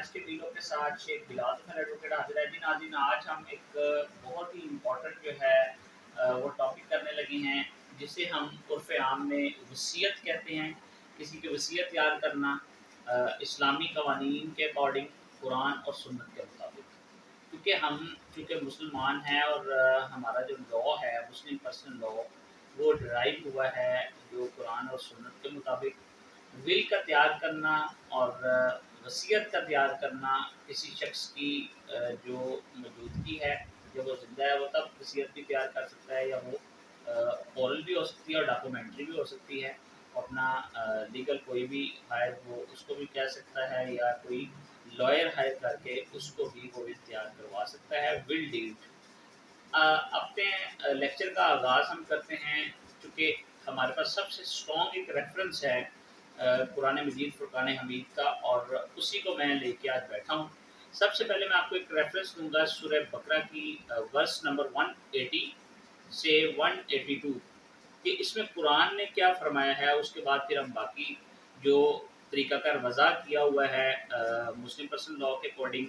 آج کے ویڈیو کے ساتھ شیخ بلال حسن ایڈوکیٹ حاضر ہے۔ جی ناظرین، آج ہم ایک بہت ہی امپورٹنٹ جو ہے وہ ٹاپک کرنے لگے ہیں، جسے ہم عرف عام میں وصیت کہتے ہیں۔ کسی کی وصیت یاد کرنا اسلامی قوانین کے اکارڈنگ، قرآن اور سنت کے مطابق، کیونکہ ہم چونکہ مسلمان ہیں اور ہمارا جو لا ہے مسلم پرسنل لا، وہ ڈرائیو ہوا ہے جو قرآن اور سنت کے مطابق۔ ول کا تیار کرنا اور وصیت کا تیار کرنا کسی شخص کی جو موجودگی ہے، جب وہ زندہ ہے وہ تب وصیت بھی تیار کر سکتا ہے، یا وہ اورل بھی ہو سکتی ہے اور ڈاکومنٹری بھی ہو سکتی ہے۔ اپنا لیگل کوئی بھی ہائر ہو اس کو بھی کہہ سکتا ہے، یا کوئی لائر ہائر کر کے اس کو بھی وہ ول تیار کروا سکتا ہے، ول ڈیڈ۔ اپنے لیکچر کا آغاز ہم کرتے ہیں، چونکہ ہمارے پاس سب سے اسٹرانگ ایک ریفرنس ہے قرآن مجید فرقان حمید کا، اور اسی کو میں لے کے آج بیٹھا ہوں۔ سب سے پہلے میں آپ کو ایک ریفرنس دوں گا سورہ بقرہ کی ورس نمبر 180 سے 182، کہ اس میں قرآن نے کیا فرمایا ہے۔ اس کے بعد پھر ہم باقی جو طریقہ کار وضع کیا ہوا ہے مسلم پرسنل لا کے اکارڈنگ،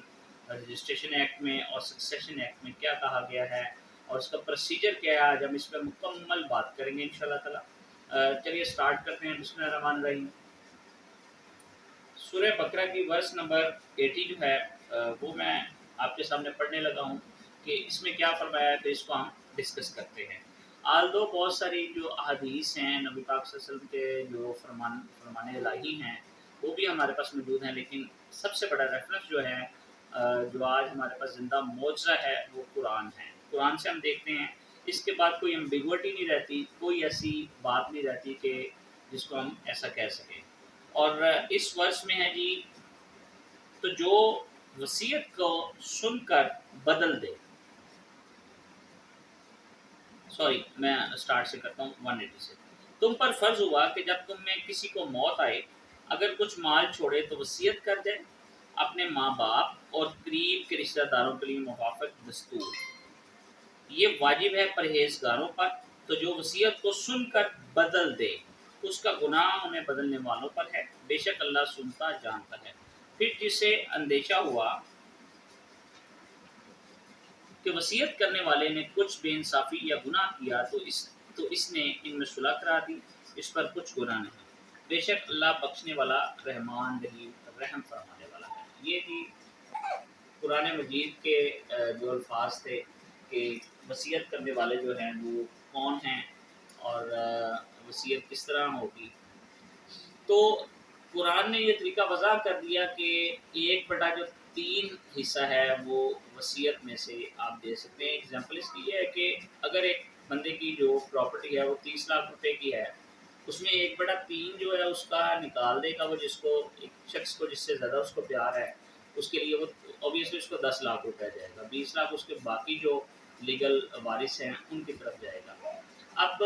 رجسٹریشن ایکٹ میں اور سکسیشن ایکٹ میں کیا کہا گیا ہے اور اس کا پروسیجر کیا ہے، آج ہم اس پہ مکمل بات کریں گے انشاءاللہ تعالی۔ چلیے سٹارٹ کرتے ہیں، بسم اللہ الرحمن الرحیم۔ سورہ بقرہ کی ورس نمبر 80 جو ہے وہ میں آپ کے سامنے پڑھنے لگا ہوں کہ اس میں کیا فرمایا ہے، تو اس کو ہم ڈسکس کرتے ہیں۔ آلدو بہت ساری جو احادیث ہیں نبی پاک صلی اللہ علیہ وسلم کے جو فرمان الہی ہیں وہ بھی ہمارے پاس موجود ہیں، لیکن سب سے بڑا ریفرنس جو ہے جو آج ہمارے پاس زندہ معجزہ ہے وہ قرآن ہے۔ قرآن سے ہم دیکھتے ہیں اس کے بعد کوئی ایمبیگوٹی نہیں رہتی، کوئی ایسی بات نہیں رہتی کہ جس کو ہم ایسا کہہ سکیں۔ اور اس ورس میں ہے جی، تو جو وصیت کو سن کر بدل دے، سوری میں اسٹارٹ سے کرتا ہوں 180 سے۔ تم پر فرض ہوا کہ جب تم میں کسی کو موت آئے، اگر کچھ مال چھوڑے تو وصیت کر دے، اپنے ماں باپ اور قریب کے رشتہ داروں کے لیے موافق دستور۔ یہ واجب ہے پرہیزگاروں پر، تو جو وصیت کو سن کر بدل دے اس کا گناہ انہیں بدلنے والوں پر ہے، بے شک اللہ سنتا جانتا ہے۔ پھر جسے اندیشہ ہوا کہ وصیت کرنے والے نے کچھ بے انصافی یا گناہ کیا تو اس نے ان میں صلح کرا دی، اس پر کچھ گناہ نہیں، بے شک اللہ بخشنے والا رحمان رحم فرمانے والا ہے۔ یہ بھی قرآن مجید کے جو الفاظ تھے کہ وصیت کرنے والے جو ہیں وہ کون ہیں اور وصیت کس طرح ہوگی۔ تو قرآن نے یہ طریقہ وضع کر دیا کہ 1/3 حصہ ہے وہ وصیت میں سے آپ دے سکتے ہیں۔ اگزامپل اس کی یہ ہے کہ اگر ایک بندے کی جو پراپرٹی ہے وہ 30 لاکھ روپے کی ہے، اس میں 1/3 جو ہے اس کا نکال دے گا وہ، جس کو ایک شخص کو جس سے زیادہ اس کو پیار ہے اس کے لیے وہ اوبیسلی اس کو 10 لاکھ روپے جائے گا، 20 لاکھ اس کے باقی جو لیگل وارث ہیں ان کی طرف جائے گا۔ اب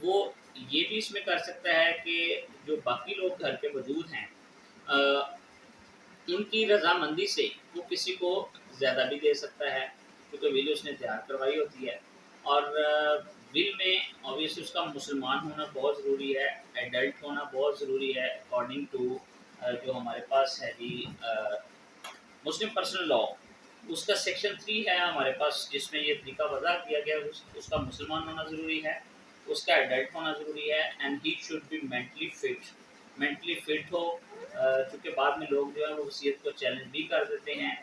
وہ یہ بھی اس میں کر سکتا ہے کہ جو باقی لوگ گھر کے موجود ہیں ان کی رضامندی سے وہ کسی کو زیادہ بھی دے سکتا ہے، کیونکہ ول اس نے تیار کروائی ہوتی ہے۔ اور ول میں اوبیسلی اس کا مسلمان ہونا بہت ضروری ہے، ایڈلٹ ہونا بہت ضروری ہے اکارڈنگ ٹو جو ہمارے پاس ہے جی مسلم پرسنل لا، اس کا سیکشن 3 ہے ہمارے پاس، جس میں یہ طریقہ وضع کیا گیا ہے۔ اس کا مسلمان ہونا ضروری ہے، اس کا ایڈلٹ ہونا ضروری ہے، and he should be mentally fit ہو، چونکہ بعد میں لوگ جو ہے وہ وصیت کو چیلنج بھی کر دیتے ہیں،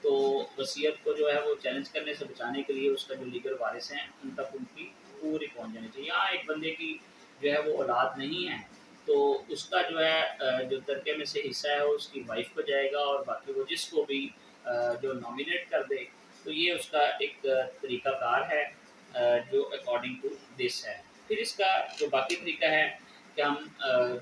تو وصیت کو جو ہے وہ چیلنج کرنے سے بچانے کے لیے اس کا جو لیگل وارث ہیں ان تک ان کی پوری پہنچ جانی چاہیے۔ ہاں ایک بندے کی جو ہے وہ اولاد نہیں ہے تو اس کا جو ہے جو ترکے میں سے حصہ ہے وہ اس کی وائف کو جائے گا، اور باقی وہ جس کو بھی جو نامینیٹ کر دے، تو یہ اس کا ایک طریقہ کار ہے جو اکارڈنگ ٹو دس ہے۔ پھر اس کا جو باقی طریقہ ہے کہ ہم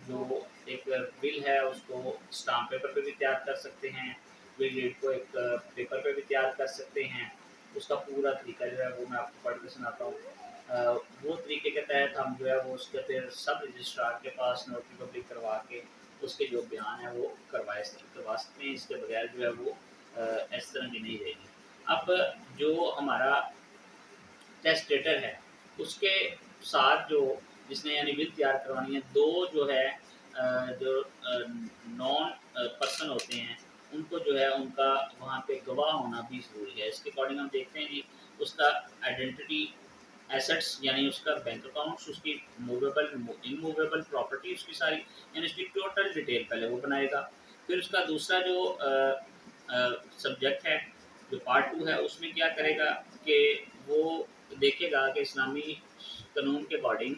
جو ایک ول ہے اس کو اسٹامپ پیپر پہ بھی تیار کر سکتے ہیں، ول ڈیڈ کو ایک پیپر پہ بھی تیار کر سکتے ہیں۔ اس کا پورا طریقہ جو ہے وہ میں آپ کو پڑھ کے سناتا ہوں۔ وہ طریقے کے تحت ہم جو ہے وہ اس کے پھر سب رجسٹرار کے پاس نوٹری پبلک کروا کے اس کے جو بیان ہے وہ کروا سکتے ہیں، اس کے بغیر جو ہے وہ اس طرح کی نہیں رہے گی۔ اب جو ہمارا ٹیسٹیٹر ہے اس کے ساتھ جو جس نے یعنی ول تیار کروانی ہے، دو جو ہے جو نان پرسن ہوتے ہیں ان کو جو ہے ان کا وہاں پہ گواہ ہونا بھی ضروری ہے. اس کے اکارڈنگ ہم دیکھتے ہیں جی اس کا آئیڈینٹی ایسٹس یعنی اس کا بینک اکاؤنٹس، اس کی موویبل انموویبل پراپرٹی اس کی ساری، یعنی اس کی ٹوٹل ڈیٹیل پہلے وہ بنائے گا. پھر اس کا دوسرا جو سبجیکٹ ہے جو پارٹ 2 ہے اس میں کیا کرے گا کہ وہ دیکھے گا کہ اسلامی قانون کے اکارڈنگ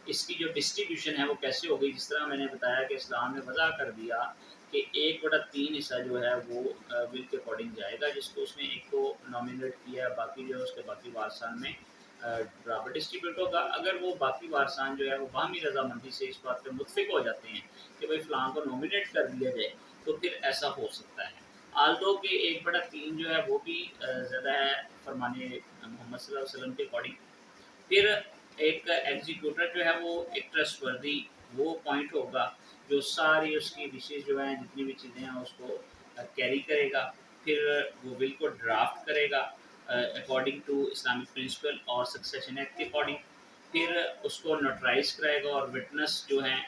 اس کی جو ڈسٹریبیوشن ہے وہ کیسے ہوگی. جس طرح میں نے بتایا کہ اسلام نے وضع کر دیا کہ 1/3 حصہ جو ہے وہ ول کے اکارڈنگ جائے گا، جس کو اس نے ایک کو نامینیٹ کیا ہے، باقی جو ہے اس کے باقی وارثان میں برابر ڈسٹریبیوٹ ہوگا. اگر وہ باقی وارثان جو ہے وہ باہمی رضامندی سے اس بات پہ متفق ہو جاتے ہیں کہ بھائی فلاں کو نامینیٹ کر دیا جائے تو پھر ایسا ہو سکتا ہے. آلدو کہ 1/3 جو ہے وہ بھی زیادہ ہے فرمانے محمد صلی اللہ علیہ وسلم کے اکارڈنگ. پھر ایک ایگزیکیوٹر جو ہے وہ ایک ٹرسٹ وردی وہ پوائنٹ ہوگا جو ساری اس کی ڈشز جو ہیں جتنی بھی چیزیں ہیں اس کو کیری کرے گا. پھر وہ ول کو ڈرافٹ کرے گا اکارڈنگ ٹو اسلامک پرنسپل اور سکسیشن ایکٹ کے اکارڈنگ. پھر اس کو نوٹرائز کرائے گا اور وٹنس جو ہیں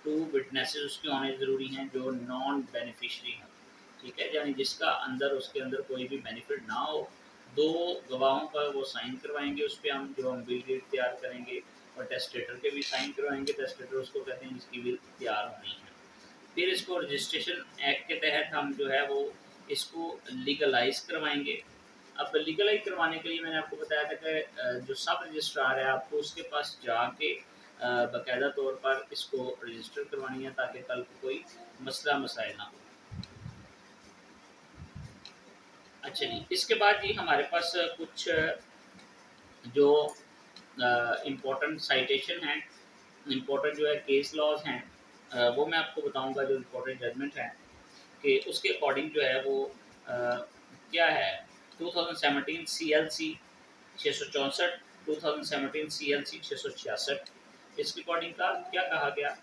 2 وٹنسز اس کے ہونے ضروری ہیں جو نان بینیفیشری ہیں. ٹھیک ہے، یعنی جس کا اندر اس کے اندر کوئی بھی بینیفٹ نہ ہو. 2 گواہوں کا وہ سائن کروائیں گے اس پہ ہم ول ڈیڈ تیار کریں گے، اور ٹیسٹیٹر کے بھی سائن کروائیں گے. ٹیسٹیٹر اس کو کہتے ہیں جس کی ول تیار ہونی ہے. پھر اس کو رجسٹریشن ایکٹ کے تحت ہم جو ہے وہ اس کو لیگلائز کروائیں گے. اب لیگلائز کروانے کے لیے میں نے آپ کو بتایا تھا کہ جو سب رجسٹرار ہے آپ کو اس کے پاس جا کے باقاعدہ طور پر اس کو رجسٹر کروانی ہے تاکہ کل کو کوئی مسئلہ مسائل نہ ہو. اچھا جی، اس کے بعد جی ہمارے پاس کچھ جو امپورٹنٹ سائٹیشن ہیں، امپورٹنٹ جو ہے کیس لاز ہیں، وہ میں آپ کو بتاؤں گا. جو امپورٹنٹ ججمنٹ ہیں کہ اس کے اکارڈنگ جو ہے وہ کیا ہے. 2017 CLC 664، 2017 CLC 666. اس کے اکارڈنگ کا کیا کہا گیا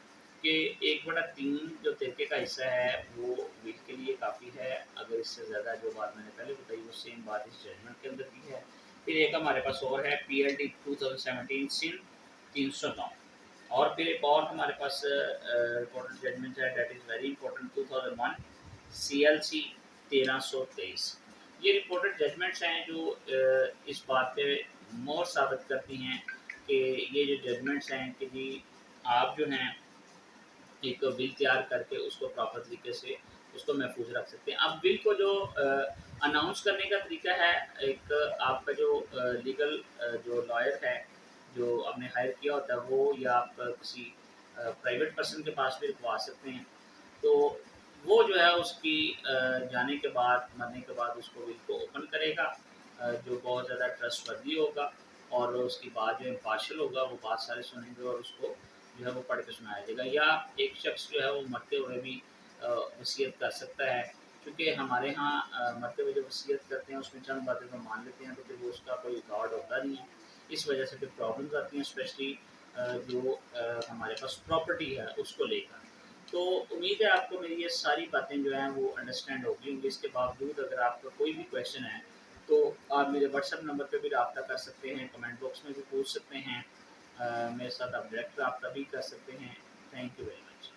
کہ 1/3 جو ترکے کا حصہ ہے وہ ول کے لیے کافی ہے. اگر اس سے زیادہ جو بات میں نے پہلے بتائی وہ سیم بات اس ججمنٹ کے اندر بھی ہے. پھر ایک ہمارے پاس اور ہے PLD 2017 سن 309. اور پھر ایک اور ہمارے پاس امپورٹنٹ ججمنٹ ہے that is very important 2001 CLC 1323. یہ امپورٹنٹ ججمنٹس ہیں جو اس بات پہ مور ثابت کرتی ہیں کہ یہ جو ججمنٹس ہیں کہ جی آپ جو ہیں ایک ول تیار کر کے اس کو پراپر طریقے سے اس کو محفوظ رکھ سکتے ہیں. اب ول کو جو اناؤنس کرنے کا طریقہ ہے، ایک آپ کا جو لیگل جو لائر ہے جو آپ نے ہائر کیا ہوتا ہے وہ، یا آپ کسی پرائیویٹ پرسن کے پاس بھی رکھوا سکتے ہیں. تو وہ جو ہے اس کی جانے کے بعد مرنے کے بعد اس کو ول کو اوپن کرے گا جو بہت زیادہ ٹرسٹ وردی ہوگا، اور اس کی بات جو امپارشل ہوگا وہ بات سارے سنیں گے اور اس کو جو ہے وہ پڑھ کے سنایا جائے گا. یا ایک شخص جو ہے وہ مرتے ہوئے بھی وصیت کر سکتا ہے، کیونکہ ہمارے ہاں مرتے ہوئے جو وصیت کرتے ہیں اس میں چند باتیں تو مان لیتے ہیں تو پھر وہ اس کا کوئی ریکارڈ ہوتا نہیں ہے. اس وجہ سے پھر پرابلمز آتی ہیں اسپیشلی جو ہمارے پاس پراپرٹی ہے اس کو لے کر. تو امید ہے آپ کو میری یہ ساری باتیں جو ہیں وہ انڈرسٹینڈ ہوگی ہوں گی. اس کے باوجود اگر آپ کا کوئی بھی کویشچن ہے تو آپ میرے واٹس ایپ نمبر پہ بھی رابطہ کر سکتے ہیں، کمنٹ باکس میں بھی پوچھ سکتے ہیں، میرے ساتھ آپ ڈائریکٹ رابطہ بھی کر سکتے ہیں. Thank you very much.